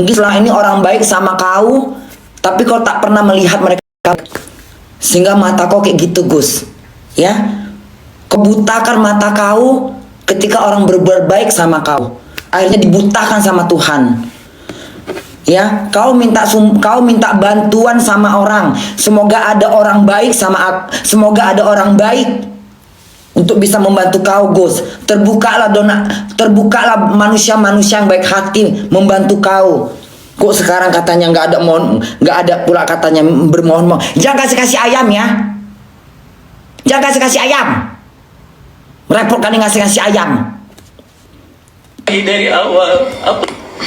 Mungkin selama ini orang baik sama kau, tapi kau tak pernah melihat mereka, sehingga mata kau kayak gitu, Gus. Ya, kau butakan mata kau ketika orang berbuat baik sama kau. Akhirnya dibutakan sama Tuhan. Ya, kau minta bantuan sama orang. Semoga ada orang baik semoga ada orang baik untuk bisa membantu kau, Gus. Terbukalah manusia-manusia yang baik hati membantu kau. Kok sekarang katanya nggak ada pula katanya bermohon-mohon. Jangan kasih ayam ya. Jangan kasih ayam. Repot kan ngasih ayam. Dari awal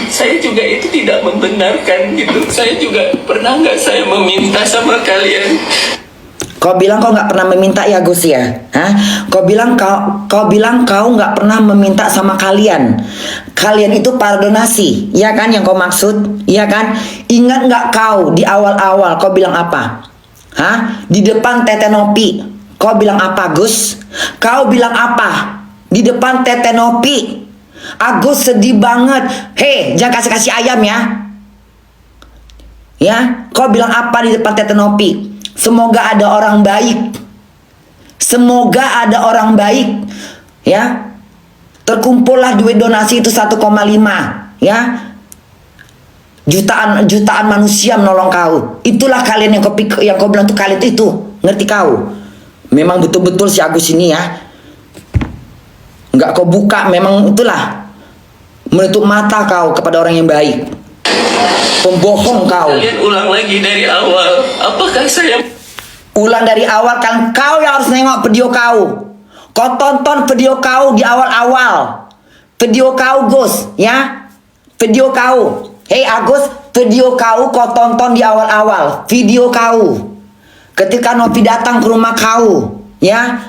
saya juga itu tidak membenarkan gitu. Saya juga pernah nggak saya meminta sama kalian. Kau bilang kau nggak pernah meminta ya, Gus ya? Hah? Kau bilang kau nggak pernah meminta sama kalian. Kalian itu para donasi, ya kan yang kau maksud? Iya kan? Ingat nggak kau di awal-awal kau bilang apa? Hah? Di depan Tete Nopi, kau bilang apa, Gus? Kau bilang apa? Di depan Tete Nopi, Agus sedih banget. Hei, jangan kasih ayam ya. Ya, kau bilang apa di depan Tete Nopi? Semoga ada orang baik. Semoga ada orang baik. Ya. Terkumpullah duit donasi itu 1,5, ya. Jutaan manusia menolong kau. Itulah kalian yang kau bilang tuh kalian itu. Ngerti kau? Memang betul-betul si Agus ini ya. Enggak kau buka, memang itulah menutup mata kau kepada orang yang baik. Pembohong kau. Kalian ulang lagi dari awal. Apakah saya ulang dari awal? Kan kau yang harus nengok video kau. Kau tonton video kau di awal-awal. Video kau, Gus, ya. Video kau. Hei Agus, video kau tonton di awal-awal. Video kau. Ketika Novi datang ke rumah kau, ya.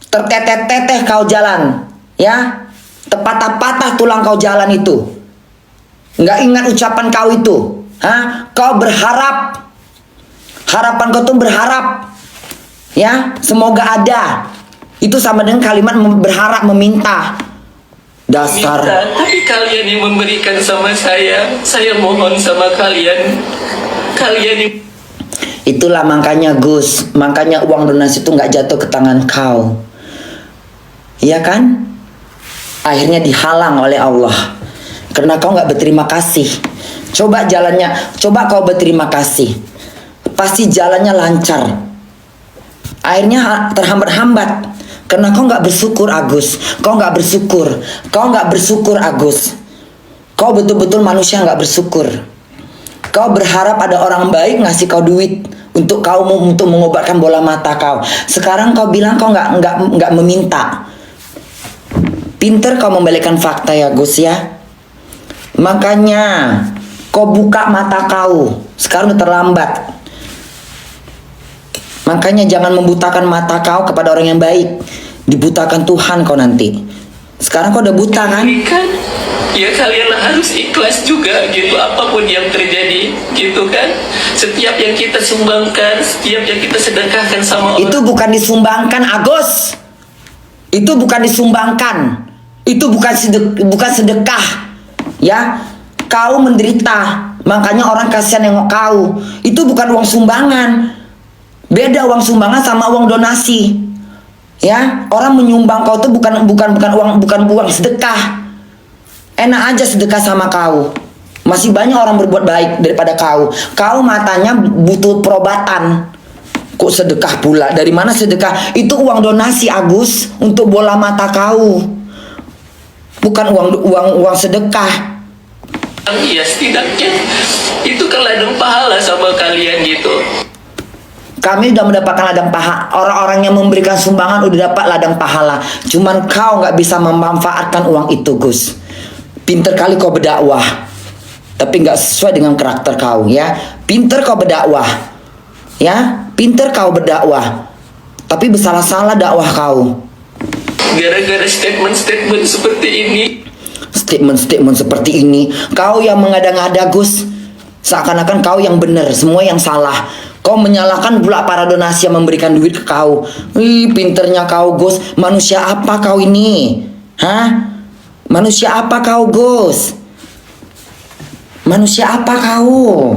Terteteh-teteh kau jalan, ya. Terpatah-patah tulang kau jalan itu. Nggak ingat ucapan kau itu. Hah? Kau berharap. Harapan kau tuh berharap. Ya, semoga ada. Itu sama dengan kalimat berharap, meminta. Dasar. minta, tapi kalian yang memberikan sama saya. Saya mohon sama kalian. Kalian yang... Itulah makanya Gus, makanya uang donasi itu nggak jatuh ke tangan kau. Iya kan? Akhirnya dihalang oleh Allah. Karena kau nggak berterima kasih. Coba kau berterima kasih. Pasti jalannya lancar. Akhirnya terhambat-hambat. Karena kau nggak bersyukur, Agus. Kau nggak bersyukur, Agus. Kau betul-betul manusia nggak bersyukur. Kau berharap ada orang baik ngasih kau duit untuk mengobatkan bola mata kau. Sekarang kau bilang kau nggak meminta. Pinter kau membalikkan fakta ya, Gus ya. Makanya kau buka mata kau. Sekarang udah terlambat. Makanya jangan membutakan mata kau kepada orang yang baik. Dibutakan Tuhan kau nanti. Sekarang kau udah buta kan? Ya kalian harus ikhlas juga gitu, apapun yang terjadi gitu kan. Setiap yang kita sumbangkan, setiap yang kita sedekahkan sama orang, itu bukan disumbangkan, Agus. Itu bukan disumbangkan. Itu bukan sedekah. Ya, kau menderita, makanya orang kasihan nengok kau. Itu bukan uang sumbangan. Beda uang sumbangan sama uang donasi. Ya, orang menyumbang kau itu bukan uang sedekah. Enak aja sedekah sama kau. Masih banyak orang berbuat baik daripada kau. Kau matanya butuh perobatan. Kok sedekah pula? Dari mana sedekah? Itu uang donasi, Agus, untuk bola mata kau. Bukan uang sedekah. ya setidaknya itu kan ladang pahala sama kalian gitu. Kami sudah mendapatkan ladang pahala. Orang-orang yang memberikan sumbangan udah dapat ladang pahala. Cuman kau nggak bisa memanfaatkan uang itu, Gus. Pinter kali kau berdakwah, tapi nggak sesuai dengan karakter kau, ya. Pinter kau berdakwah, ya. Pinter kau berdakwah, tapi bersalah-salah dakwah kau. Gara-gara statement-statement seperti ini. Statement seperti ini, kau yang mengada-ngada, Gus. Seakan-akan kau yang benar, semua yang salah. Kau menyalahkan pula para donasi yang memberikan duit ke kau. Pinternya kau, Gus. Manusia apa kau ini? Hah? Manusia apa kau, Gus? Manusia apa kau?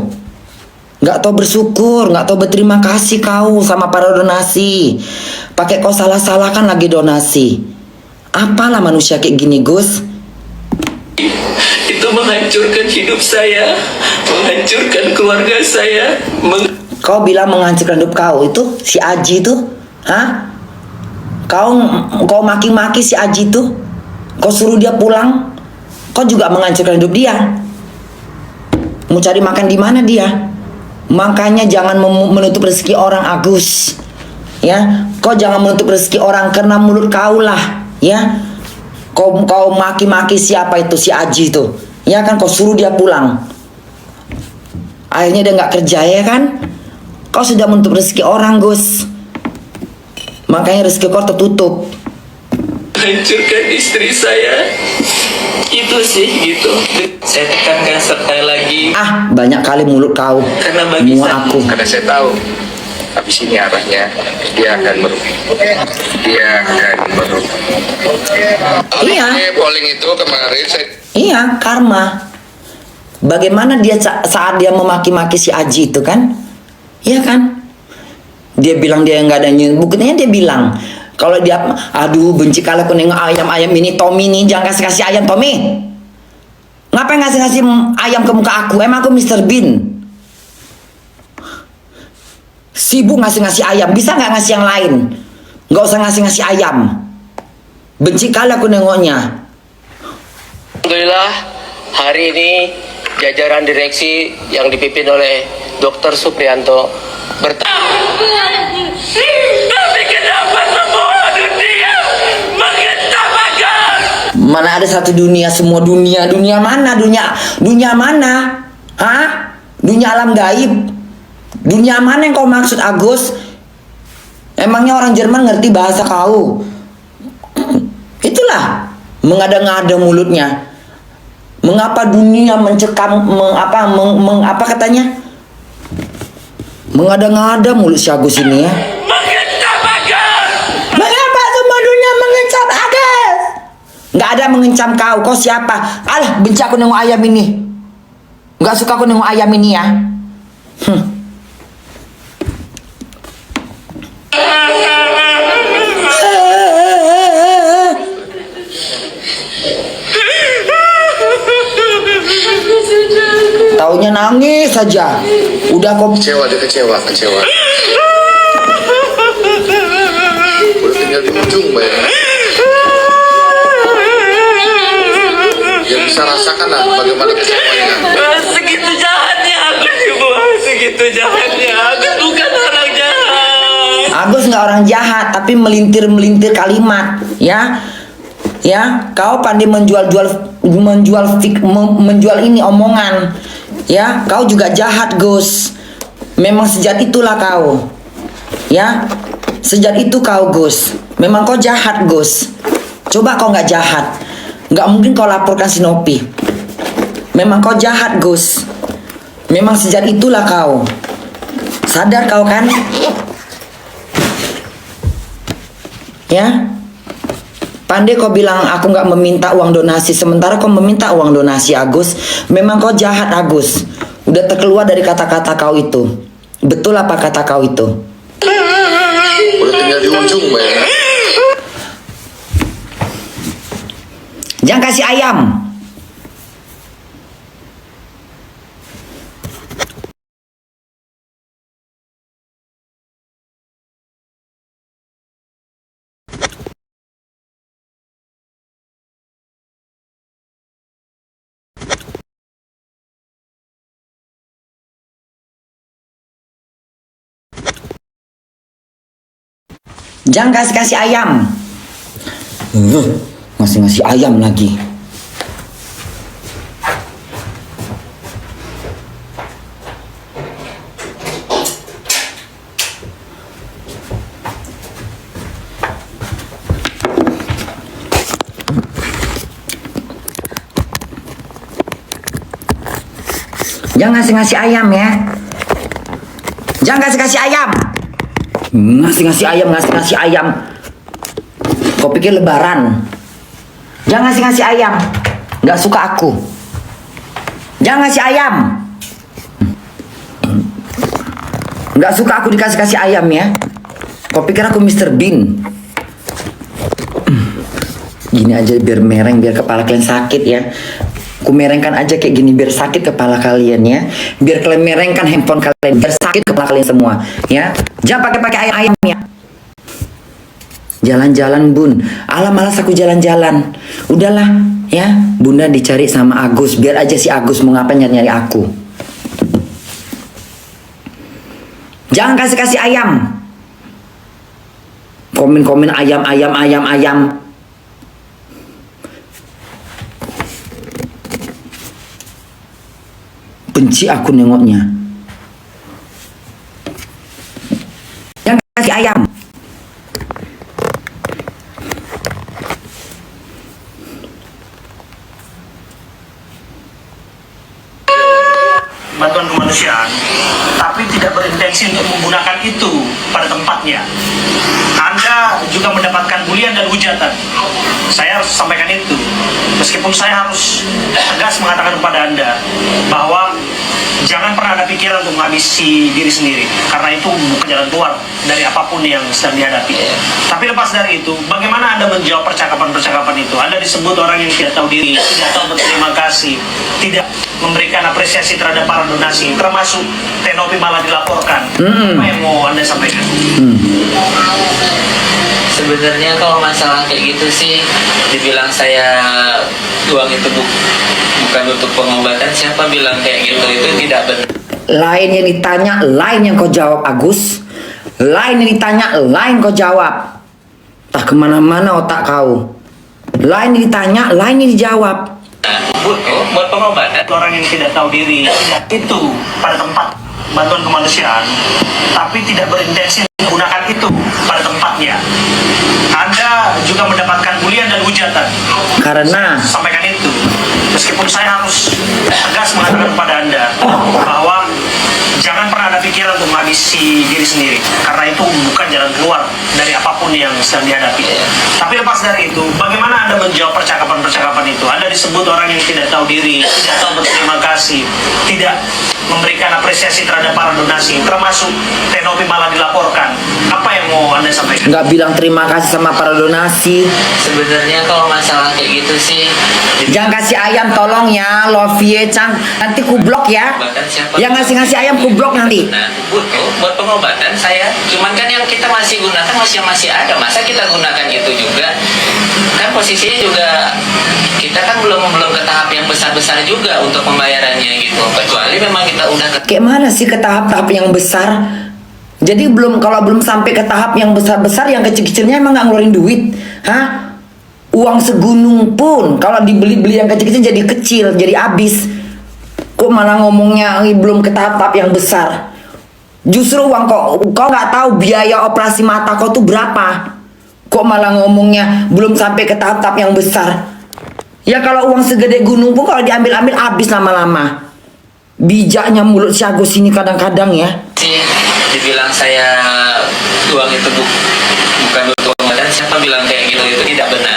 Nggak tahu bersyukur, nggak tahu berterima kasih kau sama para donasi. Pakai kau salah-salahkan lagi donasi. Apalah manusia kayak gini, Gus? Itu menghancurkan hidup saya, menghancurkan keluarga saya. Kau bilang menghancurkan hidup kau, itu si Aji itu, hah? Kau maki-maki si Aji itu, kau suruh dia pulang, kau juga menghancurkan hidup dia. Mau cari makan di mana dia? Makanya jangan menutup rezeki orang, Agus. Ya, kau jangan menutup rezeki orang karena mulut kau lah, ya. Kau maki-maki siapa itu si Aji itu, ya kan? Kau suruh dia pulang. Akhirnya dia nggak kerja, ya kan? Kau sudah menutup rezeki orang, Gus. Makanya rezeki kau tertutup. Hancurkan istri saya. Itu sih gitu. Saya tekankan sekali lagi. Banyak kali mulut kau. Karena bagi Muak saya, aku. Karena saya tahu habis ini arahnya dia akan merugi. Iya. Polling itu kemarin saya Iya, karma. Bagaimana dia saat dia memaki-maki si Aji itu kan? Iya kan? Dia bilang dia nggak ada buktinya, dia bilang kalau dia, aduh benci kalau aku nengok ayam ini, Tommy nih, jangan kasih ayam Tommy. Ngapain ngasih ayam ke muka aku? Emang aku Mr. Bean? Sibuk ngasih ayam, bisa nggak ngasih yang lain? Nggak usah ngasih ayam. Benci kali aku nengoknya. Alhamdulillah hari ini jajaran direksi yang dipimpin oleh Dr. Suprianto tapi kenapa semua dunia mengetap Agas? Mana ada satu dunia, semua dunia mana? Dunia mana? Hah? Dunia alam gaib? Dunia mana yang kau maksud, Agus? Emangnya orang Jerman ngerti bahasa kau? Itulah mengada-ngada mulutnya. Mengapa dunia mencekam, apa katanya? Mengada-ngada mulut si Agus ini, ya. Mengetap Agas. Mengapa semua dunia mengencam Agus? Nggak ada mengencam kau. Kau siapa? Alah, benci aku nengok ayam ini. Nggak suka aku nengok ayam ini, ya. Taunya nangis saja. Udah kau kecewa. Udah tinggal di ujung, bayangin. Dia bisa rasakan lah bagaimana kecewanya. Segitu jahatnya Agus, Ibu. Segitu jahatnya Agus, bukan orang jahat. Agus nggak orang jahat, tapi melintir kalimat, ya. Ya, kau pandai menjual ini omongan. Ya, kau juga jahat, Gus. Memang sejak itulah kau. Ya, sejak itu kau, Gus. Memang kau jahat, Gus. Coba kau nggak jahat, nggak mungkin kau laporkan si Nopi. Memang kau jahat, Gus. Memang sejak itulah kau. Sadar kau kan? Ya. Pandai kau bilang aku nggak meminta uang donasi, sementara kau meminta uang donasi, Agus. Memang kau jahat, Agus. Udah terkeluar dari kata-kata kau itu. Betul apa kata kau itu? Udah tinggal di ujung, bayangin. Jangan kasih ayam. Jangan kasih ayam. Ngasih ayam lagi. Jangan ngasih ayam, ya. Jangan kasih ayam. Ngasih ayam. Kau pikir lebaran? Jangan ngasih ayam. Nggak suka aku. Jangan kasih ayam. Nggak suka aku dikasih ayam ya. Kau pikir aku Mr. Bean? Gini aja biar mereng, biar kepala kalian sakit ya. Aku merengkan aja kayak gini biar sakit kepala kalian ya. Biar kalian merengkan handphone kalian, biar sakit kepala kalian semua ya. Jangan pakai ayam ya. Jalan-jalan bun, alah malas aku jalan-jalan. Udahlah ya, bunda dicari sama Agus. Biar aja si Agus mau ngapain nyari aku. Jangan kasih ayam. Komen ayam. Benci aku nengoknya. Jangan kasih ayam. Bantuan kemanusiaan, tapi tidak berintensi untuk menggunakan itu pada tempatnya. Anda juga mendapatkan bulian dan hujatan. Saya harus sampaikan itu, meskipun saya harus tegas mengatakan kepada Anda bahwa jangan pernah ada pikiran untuk menghabisi diri sendiri, karena itu bukan jalan keluar dari apapun yang sedang dihadapi. Tapi lepas dari itu, bagaimana Anda menjawab percakapan-percakapan itu? Anda disebut orang yang tidak tahu diri, tidak tahu berterima kasih, tidak memberikan apresiasi terhadap para donasi, termasuk Tenopi malah dilaporkan. Apa yang mau Anda sampaikan? Sebenarnya kalau masalah kayak gitu sih, dibilang saya uang itu bukan untuk pengobatan, siapa bilang kayak gitu, itu tidak benar. Lain yang ditanya, lain yang kau jawab Agus. Lain yang ditanya, lain kau jawab. Tak kemana-mana otak kau. Lain yang ditanya, lain yang dijawab. Buat pengobatan. Orang yang tidak tahu diri, tidak itu pada tempat bantuan kemanusiaan, tapi tidak berintensi menggunakan itu pada tempatnya. Anda juga mendapatkan bulian dan hujatan. Karena Sampaikan itu, meskipun saya harus tegas mengatakan kepada Anda bahwa jangan pernah ada pikiran untuk menghabisi diri sendiri, karena itu bukan jalan keluar dari apapun yang sedang dihadapi. Tapi lepas dari itu, bagaimana Anda menjawab percakapan-percakapan itu? Anda disebut orang yang tidak tahu diri, tidak tahu berterima kasih, tidak memberikan apresiasi terhadap para donasi, termasuk Tenopi malah dilaporkan. Apa yang mau Anda sampaikan? nggak bilang terima kasih sama para donasi. Sebenarnya kalau masalah kayak gitu sih, Jangan kasih ayam tolong ya, Lovie Cang. Nanti ku blok ya. Yang ngasih ayam ku blok nanti. nah, buat pengobatan saya, cuman kan yang kita masih gunakan masih ada, masa kita gunakan itu juga? Kan posisinya juga kita kan belum ke tahap yang besar juga untuk pembayarannya gitu, kecuali memang kita udah ke Kayak mana sih ke tahap-tahap yang besar? Jadi kalau belum sampai ke tahap yang besar-besar, yang kecil-kecilnya emang nggak ngeluarin duit, hah? Uang segunung pun kalau dibeli yang kecil-kecil jadi kecil, jadi habis. Kok malah ngomongnya belum ke tahap-tahap yang besar? Justru uang kau nggak tahu biaya operasi mata kau tuh berapa? Kok malah ngomongnya belum sampai ke tahap-tahap yang besar? Ya kalau uang segede gunung pun kalau diambil-ambil habis lama-lama. Bijaknya mulut si Agus ini kadang-kadang ya. sih, dibilang saya uang itu bukan untuk pengobatan, siapa bilang kayak gitu, itu tidak benar.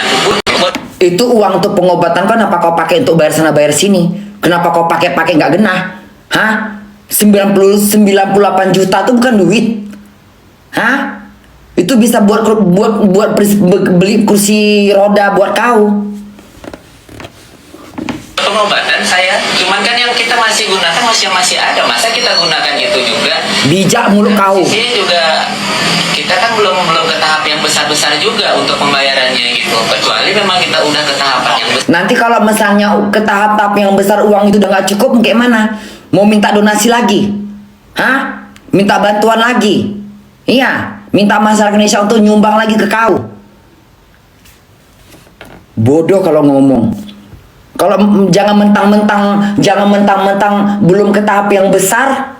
Itu uang untuk pengobatan kau, kenapa kau pakai untuk bayar sana bayar sini? Kenapa kau pakai nggak genah? Hah? 98 juta itu bukan duit. Hah? Itu bisa buat beli kursi roda buat kau. Pengobatan saya, cuman kan yang kita masih gunakan masih ada, masa kita gunakan itu juga? Bijak mulut kau. Sini juga kita kan belum ke tahap yang besar juga untuk pembayarannya gitu, kecuali memang kita udah ke tahapan yang besar. Nanti kalau misalnya ke tahap-tahap yang besar uang itu udah nggak cukup, kayak mana? Mau minta donasi lagi? Hah? Minta bantuan lagi? Iya, minta masyarakat Indonesia untuk nyumbang lagi ke kau. Bodoh kalau ngomong. Kalau jangan mentang-mentang belum ke tahap yang besar,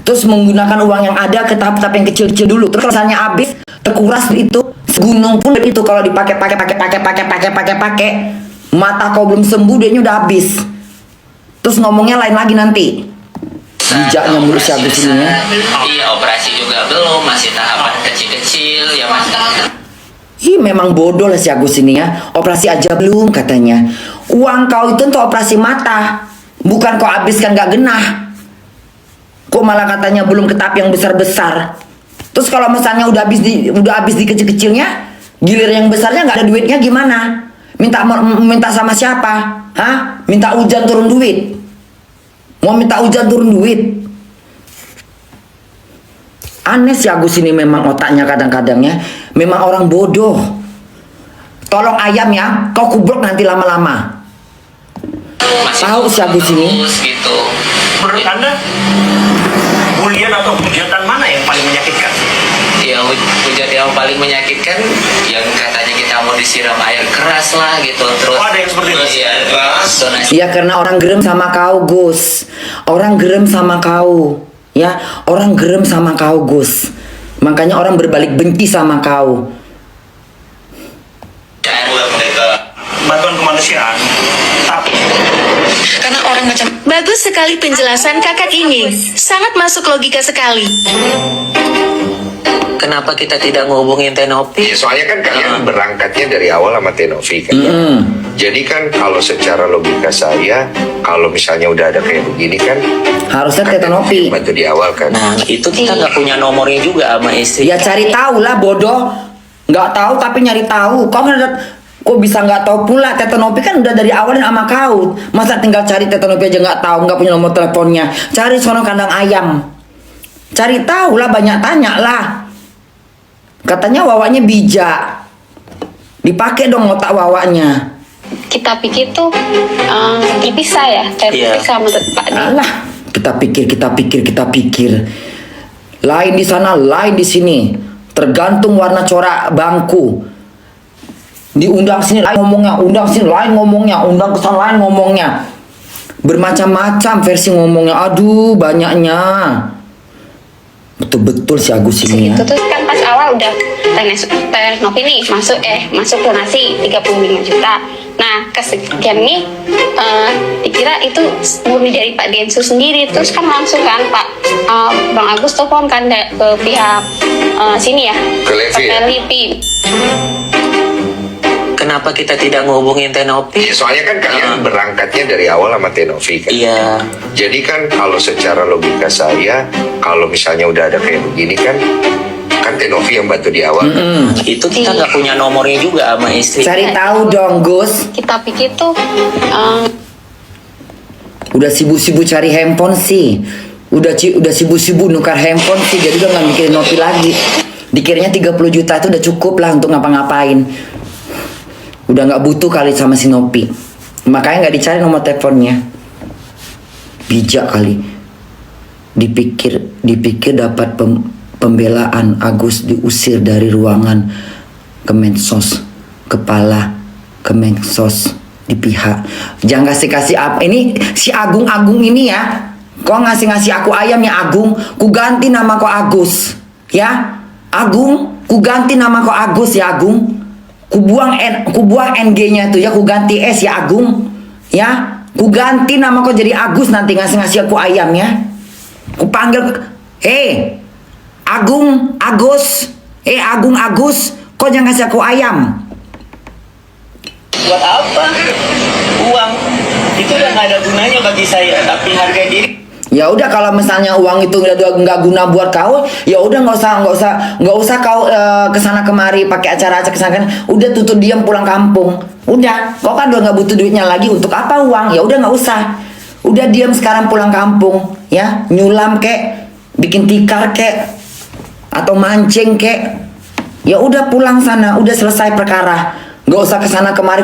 terus menggunakan uang yang ada ke tahap-tahap yang kecil-kecil dulu. Terus misalnya habis, terkuras itu, segunung pun itu kalau dipakai, mata kau belum sembuh, dia udah habis. Terus ngomongnya lain lagi nanti. Bijaknya mulut si Agus ini ya. Iya, operasi juga belum, masih tahapan kecil-kecil ya mas. Memang bodoh lah si Agus ini ya. Operasi aja belum katanya. Uang kau itu untuk operasi mata. Bukan kau habiskan gak genah. Kok malah katanya belum ketahap yang besar-besar. Terus kalau misalnya udah habis di kecil-kecilnya, gilir yang besarnya nggak ada duitnya gimana? Minta sama siapa? Hah? Minta hujan turun duit? Mau minta hujan turun duit? Aneh si Agus ini memang otaknya kadang-kadangnya memang orang bodoh. Tolong ayam ya, kau kubrok nanti lama-lama. Tahu si Agus ini? Gitu. Menurut Anda, bulian atau hujatan mana yang paling menyakitkan? Ya hujat yang paling menyakitkan yang katanya kita mau disiram air keras lah gitu terus. Oh, ada yang seperti itu? Iya, donasi. Ya karena orang gerem sama kau Gus. Orang gerem sama kau. Ya, orang gerem sama kau Gus. Makanya orang berbalik benci sama kau. Bantuan kemanusiaan, tapi Karena orang macam bagus sekali penjelasan kakak ini. Sangat masuk logika sekali. Kenapa kita tidak ngehubungin Tenopi? Ya, soalnya kan kalian berangkatnya dari awal sama Tenovi kan. Jadi kan kalau secara logika saya, kalau misalnya udah ada kayak begini kan, Harusnya Tenopi. bantu di awal kan. Nah itu kita nggak punya nomornya juga sama istri. Ya cari tahu lah bodoh. Nggak tahu tapi nyari tahu. Kok bisa nggak tahu pula? Tenopi kan udah dari awalin sama kau. Masa tinggal cari Tenopi aja nggak tahu, nggak punya nomor teleponnya. Cari sono kandang ayam. Cari tahu lah, banyak tanya lah. Katanya wawanya bijak. Dipakai dong otak wawanya. Kita pikir tuh dipisah ya, Iya. sama Pak D. Alah, kita pikir. Lain di sana, lain di sini. Tergantung warna corak bangku. Diundang sini lain ngomongnya, undang sini lain ngomongnya, undang kesana lain ngomongnya. Bermacam-macam versi ngomongnya. Aduh, banyaknya. Betul-betul si Agus ini ya. Itu tuh kan pas awal udah Tenopi nih masuk donasi 35 juta. Nah kesekian nih dikira itu murni dari Pak Densu sendiri. Terus kan langsung kan Bang Agus telepon kan ke pihak sini ya, Ke Levi ya? Levi. Kenapa kita tidak ngehubungin Tenopi? Ya, soalnya kan kalian berangkatnya dari awal sama Tenovi kan. Iya. Jadi kan kalau secara logika saya, kalau misalnya udah ada kayak begini kan Tenovi yang bantu di awal. Itu kita nggak punya nomornya juga sama istri. Cari tahu dong Gus. Kita pikir tuh Udah sibuk-sibuk cari handphone sih. Udah sibuk-sibuk nukar handphone sih. Jadi udah nggak mikirin Nopi lagi. Dikiranya 30 juta itu udah cukup lah untuk ngapa-ngapain. Udah nggak butuh kali sama si Nopi. Makanya nggak dicari nomor teleponnya. Bijak kali. Dipikir dapat pembelaan. Agus diusir dari ruangan Kemensos. Kepala Kemensos di pihak. Jangan kasih apa ini si Agung ini ya. Kau ngasih aku ayam ya Agung. Ku ganti nama kau Agus. Ya Agung. Ku ganti nama kau Agus ya Agung. Ku buang NG-nya tuh ya, ku ganti S ya Agung. Ya, ku ganti nama kau jadi Agus nanti ngasih aku ayam ya. Ku panggil, Agung, Agus. Agung, Agus. Kau jangan ngasih aku ayam. Buat apa? Uang itu udah nggak ada gunanya bagi saya. Tapi harga diri. Ya udah kalau misalnya uang itu nggak guna buat kau, ya udah nggak usah kau kesana kemari pakai acara-acara kesana kan. Udah tutup diam pulang kampung. Udah, kau kan udah nggak butuh duitnya lagi untuk apa uang? Ya udah nggak usah. Udah diam sekarang pulang kampung, ya nyulam kek, bikin tikar kek, atau mancing kek. Ya udah pulang sana, udah selesai perkara. Nggak usah kesana kemari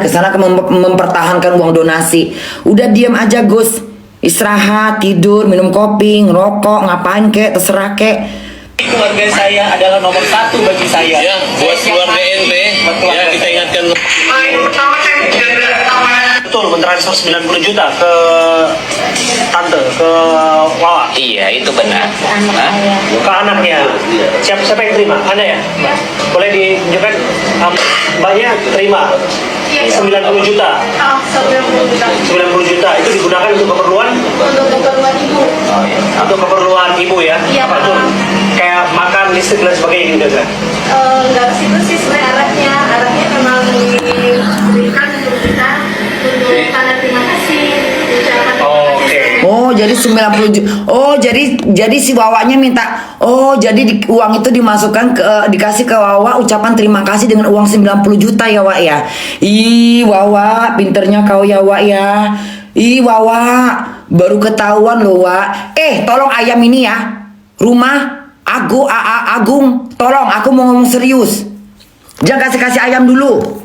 mempertahankan uang donasi. Udah diam aja Gus. Istirahat, tidur, minum kopi, ngerokok, ngapain kek, terserah kek. Keluarga saya adalah nomor 1 bagi saya. Ya, buat keluarga ente, ya kita ingatkan. betul mentransfer 90 juta ke tante, ke Wawa. Iya itu benar. Hah? Ke anaknya. Siapa yang terima? Anda ya? Boleh ditunjukkan mbaknya terima 90 juta. 90 juta itu digunakan untuk keperluan ibu. untuk keperluan ibu ya? Iya, Apa itu? Pak. Kayak makan, listrik dan sebagainya gitu kan? Enggak ke situ sih sebenarnya arahnya memang diberikan untuk kita untuk tanda terima kasih ucapan terima Oke. kasih jadi 90 juta. Oh, jadi si Wawanya minta. Oh, jadi uang itu dimasukkan dikasih ke Wawa ucapan terima kasih dengan uang 90 juta ya, Wak ya. Ih, Wawa, pinternya kau ya, Wak ya. Ih, Wawa, baru ketahuan loh, Wak. Tolong ayam ini ya. Rumah Agung, tolong aku mau ngomong serius. Jangan kasih ayam dulu.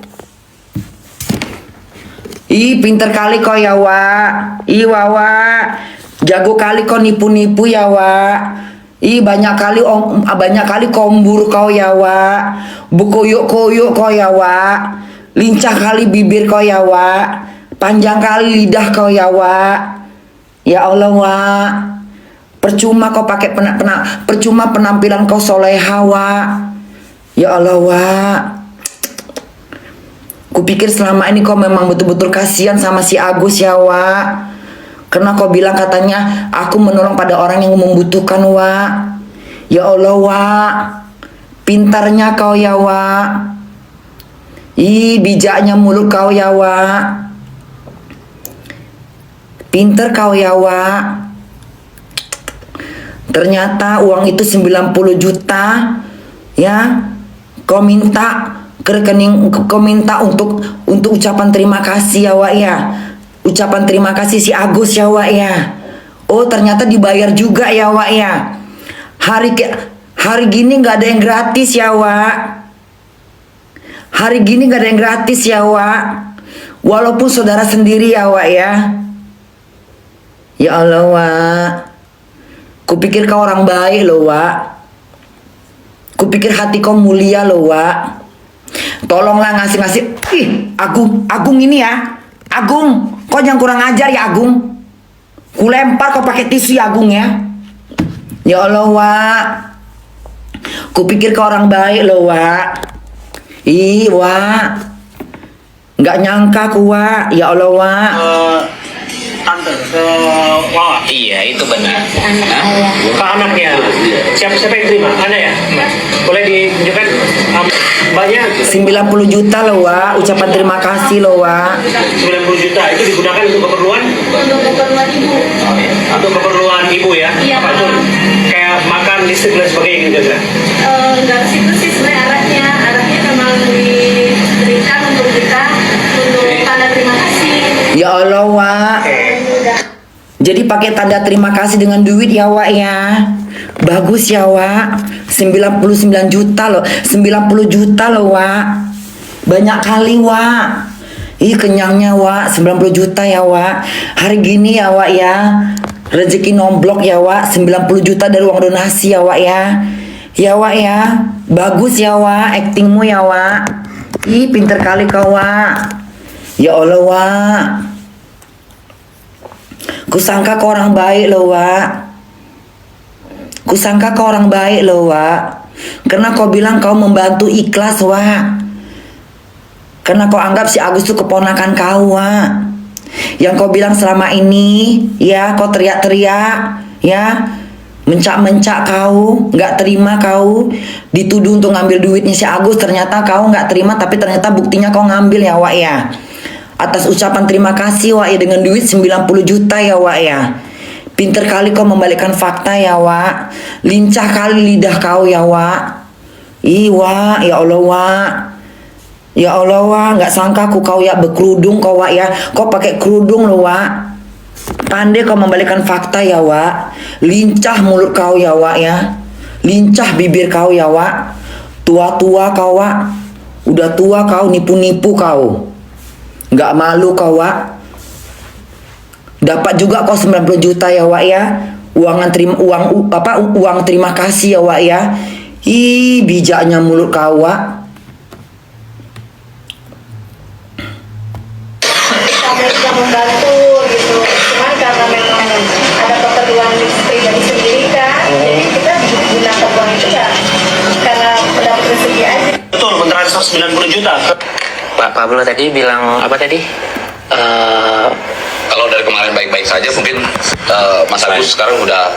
Ih, pinter kali kau ya, Wak. Ih, Wawa, jago kali kau nipu-nipu ya, Wak. Ih, banyak kali kombur kau ya, Wak. Bukoyok-koyok kau ya, Wak. Lincah kali bibir kau ya, Wak. Panjang kali lidah kau ya, Wak. Ya Allah, Wak. Percuma kau pakai percuma penampilan kau soleha, Wak. Ya Allah, Wak. Kupikir selama ini kau memang betul-betul kasihan sama si Agus ya, Wak. Karena kau bilang katanya aku menolong pada orang yang membutuhkan, Wak. Ya Allah, Wak. Pintarnya kau ya, Wak. Ih, bijaknya mulut kau ya, Wak. Pinter kau ya, Wak. Ternyata uang itu 90 juta ya. Kau minta ke rekening, kau minta untuk ucapan terima kasih ya, Wak ya. Ucapan terima kasih si Agus ya, Wak ya. Oh, ternyata dibayar juga ya, Wak ya. Hari gini nggak ada yang gratis ya, Wak. Hari gini nggak ada yang gratis ya, Wak. Walaupun saudara sendiri ya, Wak ya. Ya Allah, Wak. Kupikir kau orang baik loh, Wak. Kupikir hati kau mulia loh, Wak. Tolonglah ngasih. Ih, Agung ini ya. Agung, kau jangan kurang ajar ya, Agung. Kulempar kau pakai tisu ya, Agung ya. Ya Allah, Wak. Kupikir kau orang baik loh, Wak. Ih, Wak. Nggak nyangka ku, Wak. Ya Allah, Wak. Tante, Wawa. Iya, itu benar. Ke anaknya. Siapa yang terima? Anda ya? Boleh ditunjukkan banyak 90 juta loh, Wak. Ucapan terima kasih loh, Wak. 90 juta itu digunakan untuk keperluan? Untuk keperluan ibu. Untuk keperluan ibu ya? Iya, Apa itu? Kayak makan, listrik dan sebagainya gitu kan? Enggak ke situ sih sebenarnya arahnya memang diberikan untuk kita untuk tanda terima kasih. Ya Allah, Wak. Jadi pakai tanda terima kasih dengan duit ya, Wak ya. Bagus ya, Wak. 99 juta loh. 90 juta loh, Wak. Banyak kali, Wak. Ih, kenyangnya, Wak. 90 juta ya, Wak. Hari gini ya, Wak ya. Rezeki nomblok ya, Wak. 90 juta dari uang donasi ya, Wak ya. Ya, Wak ya. Bagus ya, Wak. Aktingmu ya, Wak. Ih, pinter kali kau, Wak. Ya Allah, Wak. Kusangka kau orang baik loh, Wak. Kusangka kau orang baik loh, Wak. Karena kau bilang kau membantu ikhlas, Wak. Karena kau anggap si Agus itu keponakan kau, Wak. Yang kau bilang selama ini, ya, kau teriak-teriak, ya, mencak-mencak kau, nggak terima kau, dituduh untuk ngambil duitnya si Agus, ternyata kau nggak terima, tapi ternyata buktinya kau ngambil ya, Wak ya. Atas ucapan terima kasih, Wak ya, dengan duit 90 juta ya, Wak ya. Pinter kali kau membalikkan fakta ya, Wak. Lincah kali lidah kau ya, Wak. Ih, Wak, ya Allah, Wak. Ya Allah, Wak, nggak sangka aku kau ya berkerudung kau, Wak ya. Kau pakai kerudung loh, Wak. Pandai kau membalikkan fakta ya, Wak. Lincah mulut kau ya, Wak ya. Lincah bibir kau ya, Wak. Tua-tua kau, Wak. Udah tua kau, nipu-nipu kau. Nggak malu kau, Wak. Dapat juga kau 90 juta ya, Wak ya. Uang terima kasih ya, Wak ya. Ih, bijaknya mulut kau, Wak. Kami sudah membantu gitu. Cuman karena memang ada keperluan pribadi sendiri kan, jadi kita gunakan uang itu ya karena mendapat rezeki aja. Betul, mentransfer 90 juta. Pak Pablo tadi bilang apa tadi? Kalau dari kemarin baik-baik saja, mungkin Mas Agus sekarang udah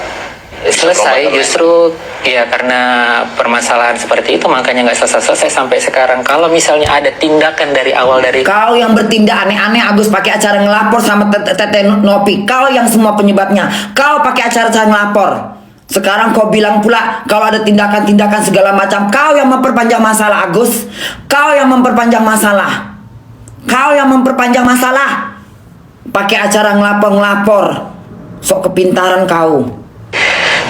selesai, justru ya karena permasalahan seperti itu makanya nggak selesai sampai sekarang. Kalau misalnya ada tindakan dari awal dari Kau yang bertindak aneh-aneh Agus pakai acara ngelapor sama Tete Nopi. Kau yang semua penyebabnya. Kau pakai acara ngelapor. Sekarang kau bilang pula kalau ada tindakan-tindakan segala macam. Kau yang memperpanjang masalah Agus. Kau yang memperpanjang masalah. Kau yang memperpanjang masalah. Pakai acara ngelapor-ngelapor. Sok kepintaran kau.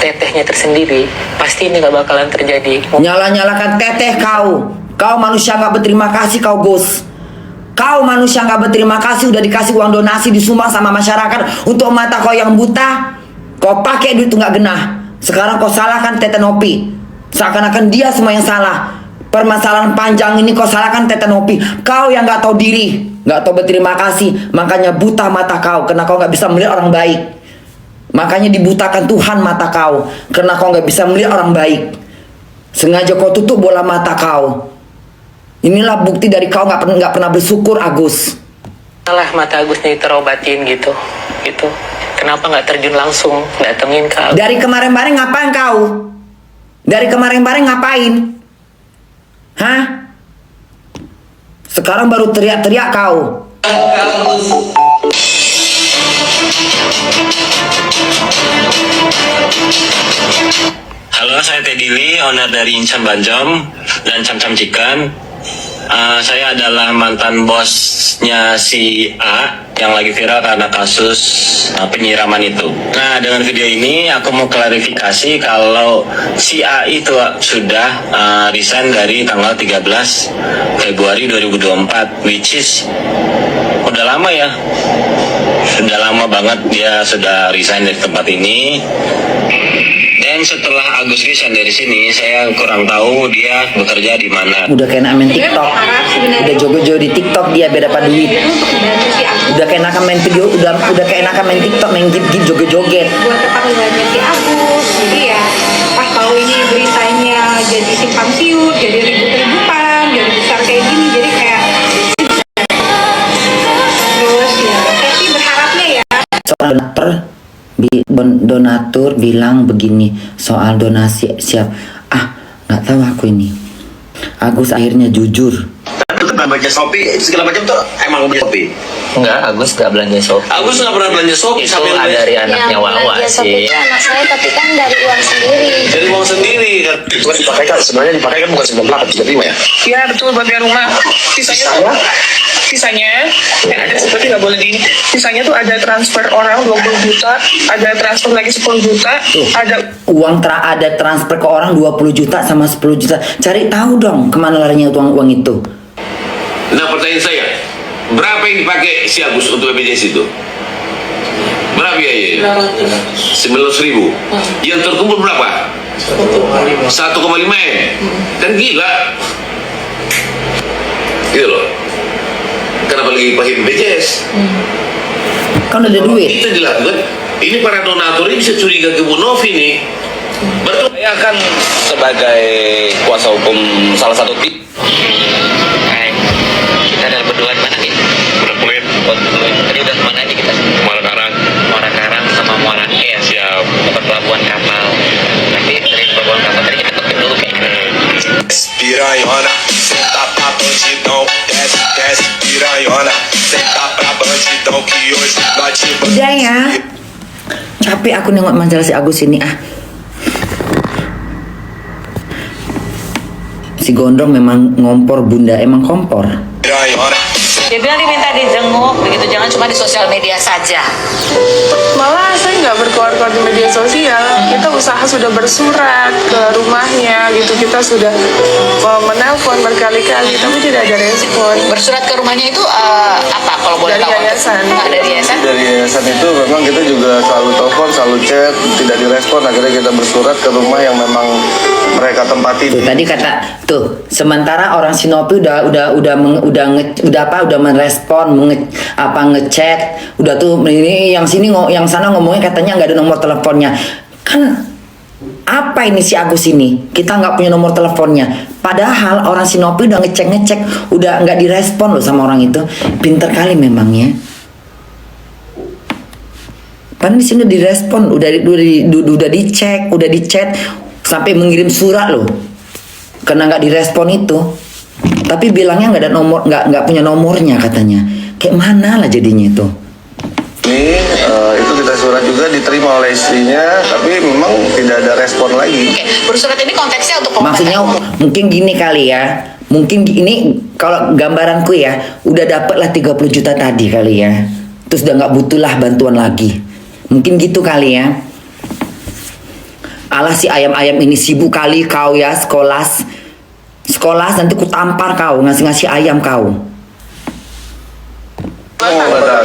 tetehnya tersendiri, pasti ini nggak bakalan terjadi. Nyala-nyalakan teteh kau. Kau manusia nggak berterima kasih kau Gus. Kau manusia nggak berterima kasih udah dikasih uang donasi disumbang sama masyarakat untuk mata kau yang buta. Kau pakai duit itu nggak genah. Sekarang kau salahkan Tete Nopi. Seakan-akan dia semua yang salah. Permasalahan panjang ini kau salahkan Tete Nopi. Kau yang nggak tahu diri, nggak tahu berterima kasih, makanya buta mata kau karena kau nggak bisa melihat orang baik. Makanya dibutakan Tuhan mata kau karena kau nggak bisa melihat orang baik. Sengaja kau tutup bola mata kau. Inilah bukti dari kau nggak pernah bersyukur Agus. Salah mata Agusnya diterobatin gitu. Kenapa nggak terjun langsung datengin kau? Dari kemarin-kemarin ngapain kau? Dari kemarin-kemarin ngapain? Hah? Sekarang baru teriak-teriak kau. Halo, saya Teddy Lee, owner dari Incan Banjom dan Cam Cam Chicken. Saya adalah mantan bosnya si A yang lagi viral karena kasus penyiraman itu. Nah, dengan video ini aku mau klarifikasi kalau si A itu sudah resign dari tanggal 13 Februari 2024, which is udah lama ya. Sudah lama banget dia sudah resign dari tempat ini. Dan setelah Agus resign dari sini, saya kurang tahu dia bekerja di mana. Udah kayak main TikTok. Udah joget-joget di TikTok dia biar dapat duit. Udah kayak enakan main video, udah kayak enakan main TikTok, main gip-gip joget-joget. Buat keperluannya si Agus. Jadi ya pas tahu ini beritanya jadi simpang siur, jadi ribut-ributan, jadi besar kayak gini, jadi kayak terus ya saya sih berharapnya ya Donatur bilang begini soal donasi siap. Nggak tahu aku ini. Agus akhirnya jujur. Itu kan belanja Shopee segala macam tuh emang belanja Shopee. Enggak, Agus nggak belanja Shopee. Agus nggak pernah belanja Shopee. Itu dari anaknya Wawa sih. Itu anak saya tapi kan dari uang sendiri. Dari uang sendiri kan. Bukan dipakai kan sebenarnya dipakai kan bukan 98 ya. Ya betul, buat biaya rumah. Sisanya yang ada seperti nggak boleh di. Sisanya tuh ada transfer orang 20 juta, ada transfer lagi 10 juta, ada Ada transfer ke orang 20 juta sama 10 juta. Cari tahu dong kemana larinya uang itu. Nah, pertanyaan saya, berapa yang dipakai si Agus untuk BPJS itu? Berapa biayanya? 19.000. Yang terkumpul berapa? 1,5 M. Kan gila. Gitu loh. Kenapa lagi pakai BPJS? Kan udah ada duit. Itu dilakukan. Ini para donatur ini bisa curiga ke Bu Novi nih. Betul. Saya kan sebagai kuasa hukum salah satu tim. Hai, kita ada berdua di mana nih? Berkulit, Tadi udah kemana aja kita? Muara Karang. Muara Karang sama Muara Es. Siap. Ke pelabuhan kapal. Nanti dari pelabuhan kapal tadi kita ketik dulu kayaknya. Piranhona, senta pra bandidão, desce, piranhona, senta pra bandidão que hoje nós te Udah ya. Capek aku nengok majalah si Agus ini Si Gondrong memang ngompor bunda, emang kompor. piranhona. Dia bilang diminta dijenguk, begitu, jangan cuma di sosial media saja. malah saya nggak berkeluar-keluar di media sosial. Kita usaha sudah bersurat ke rumahnya gitu, kita sudah menelpon berkali-kali tapi tidak ada respon. Bersurat ke rumahnya itu apa kalau boleh Dari tahu? yayasan. Dari yayasan. Dari yayasan itu memang kita juga selalu telepon, selalu chat, tidak direspon. Akhirnya kita bersurat ke rumah yang memang mereka tempati. Tuh tadi kata tuh sementara orang Sinopi udah merespon, ngechat, udah tuh ini yang sini yang sana ngomongnya katanya nggak ada nomor teleponnya. Kan apa ini si Agus ini? Kita nggak punya nomor teleponnya. Padahal orang Sinopi udah ngecek, udah nggak direspon loh sama orang itu. Pinter kali memangnya. Padahal di sini udah direspon, udah dicek, udah dichat, sampai mengirim surat loh. Karena nggak direspon itu. Tapi bilangnya nggak ada nomor, nggak punya nomornya katanya. Kayak mana lah jadinya itu. Ini itu kita surat juga diterima oleh istrinya, tapi memang tidak ada respon lagi. Oke, bersurat ini konteksnya untuk Maksudnya mungkin gini kali ya. Mungkin ini kalau gambaranku ya, udah dapet lah 30 juta tadi kali ya. Terus udah nggak butuh lah bantuan lagi. Mungkin gitu kali ya. Alah si ayam-ayam ini sibuk kali kau ya sekolah nanti ku tampar kau ngasih ayam kau.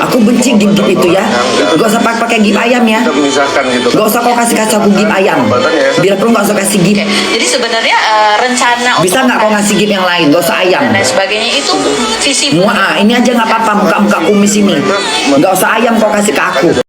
Aku benci gip itu ya. Gak usah pakai gip ayam ya. Gak usah kau kasih aku gip ayam. Biar perlu gak usah kasih gip. Jadi sebenarnya rencana bisa nggak kau ngasih gip yang lain? Gak usah ayam. Dan sebagainya itu visi. Ini aja nggak apa-apa muka kumis ini. Gak usah ayam kau kasih ke aku.